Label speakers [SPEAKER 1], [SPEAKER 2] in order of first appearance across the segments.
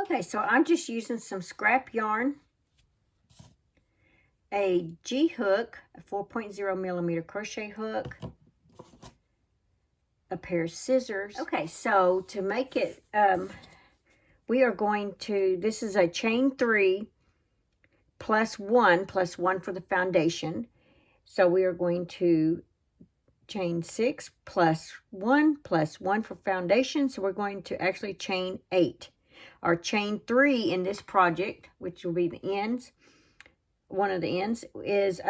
[SPEAKER 1] Okay, so I'm just using some scrap yarn, a G hook, a 4.0 millimeter crochet hook, a pair of scissors. Okay, so to make it, we are going to, this is a chain 3 plus 1 for the foundation. So we are going to chain 6 plus 1 for foundation. So we're going to actually chain 8. Our chain 3 in this project, which will be the ends, one of the ends is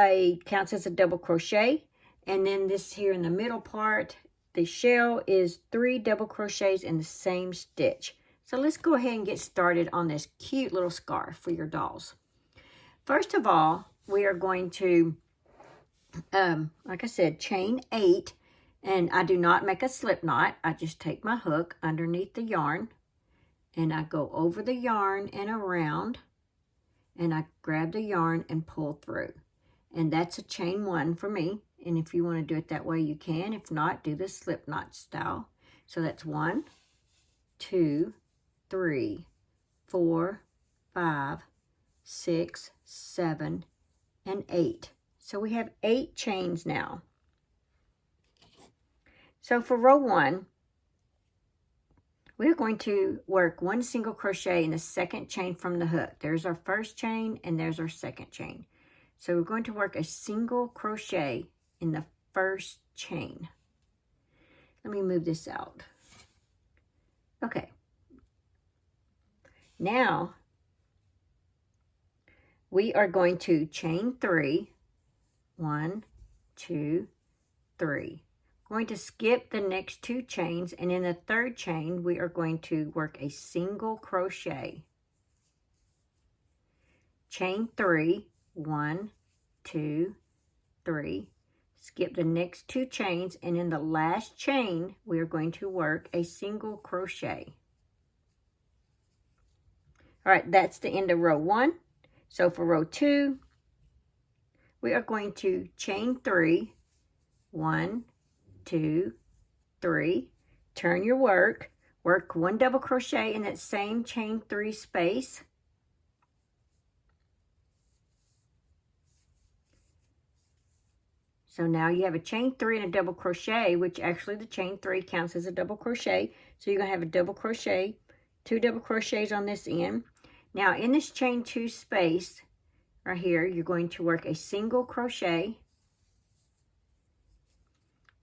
[SPEAKER 1] counts as a double crochet, and then this here in the middle part, the shell, is 3 double crochets in the same stitch. So let's go ahead and get started on this cute little scarf for your dolls. First of all, we are going to, like I said, chain 8, and I do not make a slip knot. I just take my hook underneath the yarn, and I go over the yarn and around, and I grab the yarn and pull through. And that's a chain 1 for me. And if you want to do it that way, you can. If not, do the slip knot style. So that's 1, 2, 3, 4, 5, 6, 7, and 8. So we have 8 chains now. So for row 1, we're going to work 1 single crochet in the second chain from the hook. There's our first chain and there's our second chain. So we're going to work a single crochet in the first chain. Let me move this out. Okay. Now we are going to chain 3. 1, 2, 3. Going to skip the next 2 chains, and in the third chain we are going to work a single crochet. Chain 3, 1, 2, 3. Skip the next 2 chains, and in the last chain we are going to work a single crochet. All right, that's the end of row 1. So for row 2, we are going to chain 3, 1, 2, 3, turn your work 1 double crochet in that same chain 3 space. So now you have a chain 3 and a double crochet, which actually the chain 3 counts as a double crochet. So you're going to have a double crochet, 2 double crochets on this end. Now in this chain 2 space right here, you're going to work a single crochet.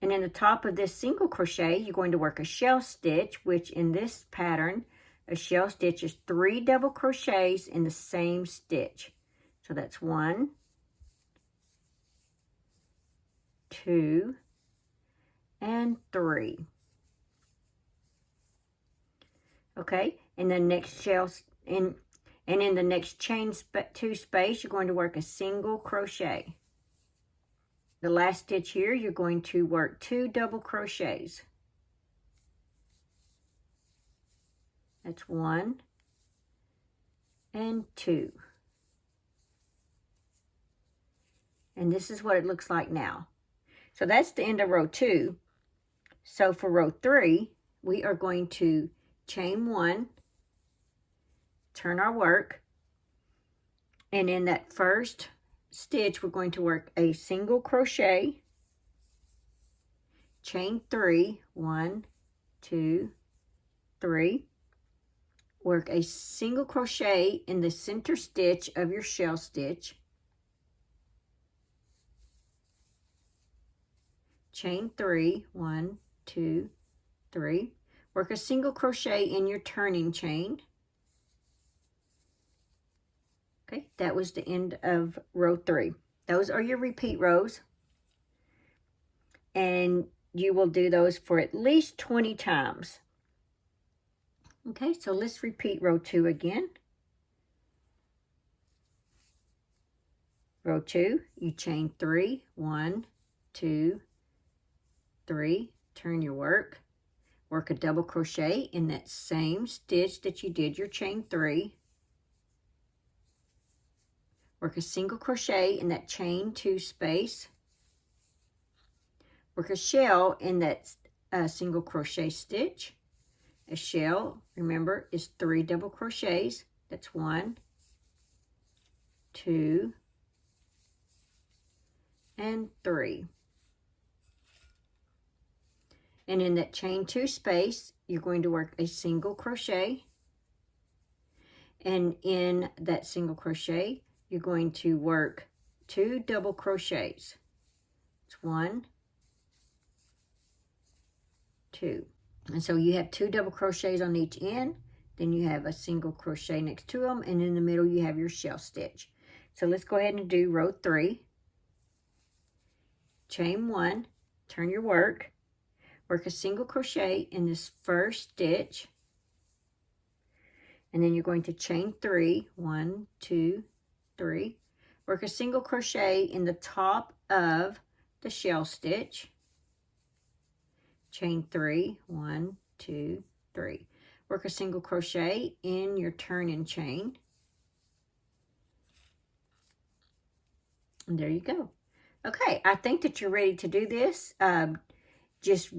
[SPEAKER 1] And in the top of this single crochet, you're going to work a shell stitch, which in this pattern, a shell stitch is 3 double crochets in the same stitch. So that's 1, 2, and 3. Okay, and the next shell, in the next chain 2 space, you're going to work a single crochet. The last stitch here, you're going to work 2 double crochets. That's 1 and 2. And this is what it looks like now. So that's the end of row 2. So for row 3, we are going to chain 1, turn our work, and in that first stitch we're going to work a single crochet, chain 3, 1, 2, 3, work a single crochet in the center stitch of your shell stitch, chain 3, 1, 2, 3, work a single crochet in your turning chain. Okay, that was the end of row 3. Those are your repeat rows. And you will do those for at least 20 times. Okay, so let's repeat row 2 again. Row 2, you chain 3, 1, 2, 3, turn your work, work a double crochet in that same stitch that you did your chain 3, work a single crochet in that chain 2 space, work a shell in that single crochet stitch, A shell, remember, is 3 double crochets. That's 1, 2, and 3. And in that chain 2 space, you're going to work a single crochet. And in that single crochet, you're going to work 2 double crochets. It's 1, 2. And so you have 2 double crochets on each end. Then you have a single crochet next to them. And in the middle, you have your shell stitch. So let's go ahead and do row 3. Chain 1, turn your work. Work a single crochet in this first stitch. And then you're going to chain 3. 1, 2, 3. Work a single crochet in the top of the shell stitch. Chain 3. 1, 2, 3. Work a single crochet in your turn-in chain. And there you go. Okay, I think that you're ready to do this. Just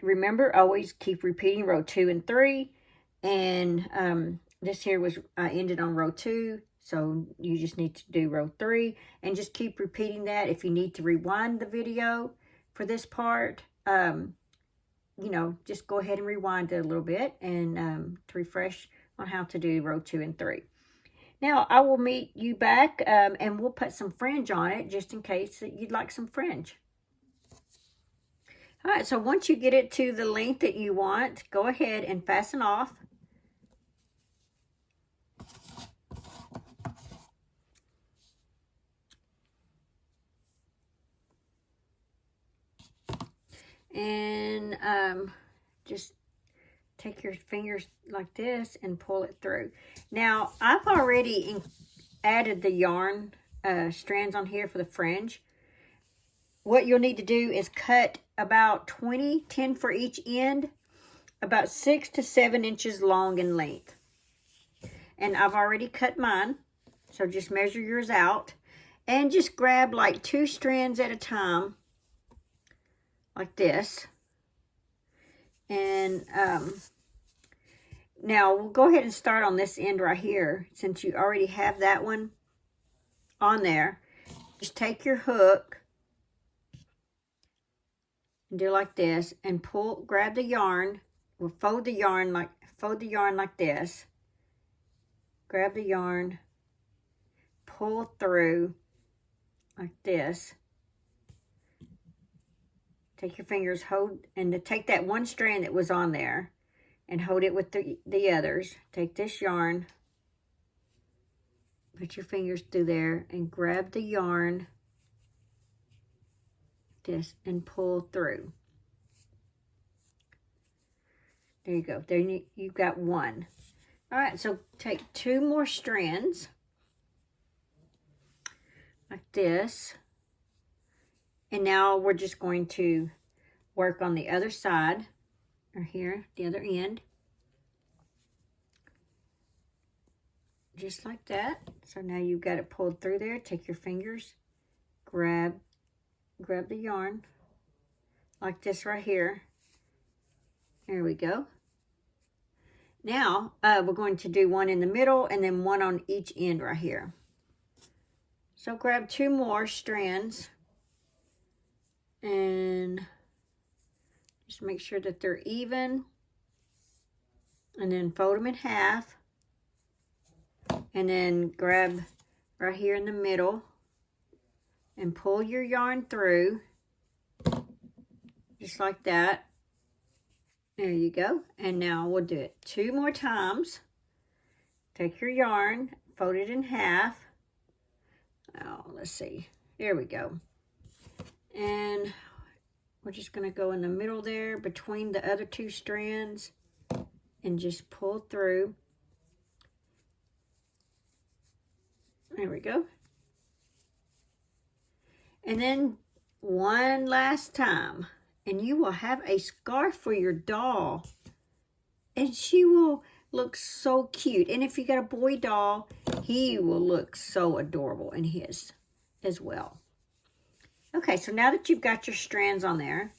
[SPEAKER 1] remember, always keep repeating row 2 and 3. And this here was ended on row 2. So you just need to do row 3. And just keep repeating that. If you need to rewind the video for this part, you know, just go ahead and rewind it a little bit and to refresh on how to do row 2 and 3. Now, I will meet you back and we'll put some fringe on it just in case that you'd like some fringe. All right, so once you get it to the length that you want, go ahead and fasten off. And just take your fingers like this and pull it through. Now, I've already added the yarn strands on here for the fringe. What you'll need to do is cut about 10 for each end, about 6 to 7 inches long in length. And I've already cut mine, so just measure yours out. And just grab like 2 strands at a time, like this. And now we'll go ahead and start on this end right here. Since you already have that one on there, just take your hook and do like this and grab the yarn. We'll fold the yarn like this. Grab the yarn, pull through like this. Take your fingers, hold, and to take that one strand that was on there and hold it with the others. Take this yarn, put your fingers through there and grab the yarn, this, and pull through. There you go. There you've got one. All right, so take 2 more strands like this. And now we're just going to work on the other side, or here, the other end. Just like that. So now you've got it pulled through there. Take your fingers, grab the yarn, like this right here. There we go. Now, we're going to do one in the middle and then one on each end right here. So grab 2 more strands. And just make sure that they're even, and then fold them in half, and then grab right here in the middle and pull your yarn through just like that. There you go. And now we'll do it 2 more times. Take your yarn, fold it in half. Oh, let's see, there we go. And we're just going to go in the middle there between the other 2 strands and just pull through. There we go. And then one last time, and you will have a scarf for your doll. And she will look so cute. And if you got a boy doll, he will look so adorable in his as well. Okay, so now that you've got your strands on there,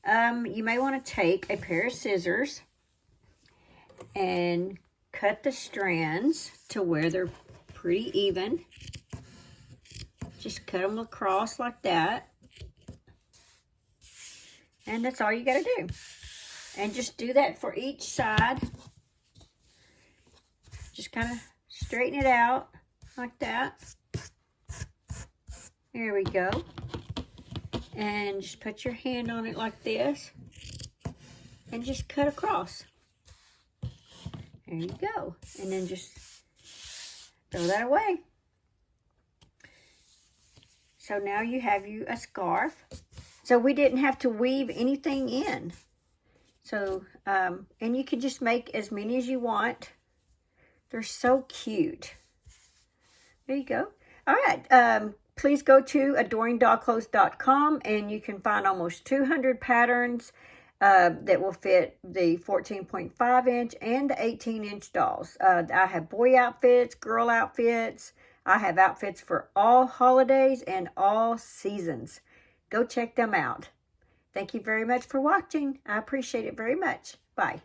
[SPEAKER 1] you may want to take a pair of scissors and cut the strands to where they're pretty even. Just cut them across like that. And that's all you got to do. And just do that for each side. Just kind of straighten it out like that. There we go. And just put your hand on it like this. And just cut across. There you go. And then just throw that away. So now you have you a scarf. So we didn't have to weave anything in. So, and you can just make as many as you want. They're so cute. There you go. All right. Please go to adoringdollclothes.com and you can find almost 200 patterns that will fit the 14.5 inch and the 18-inch dolls. I have boy outfits, girl outfits. I have outfits for all holidays and all seasons. Go check them out. Thank you very much for watching. I appreciate it very much. Bye.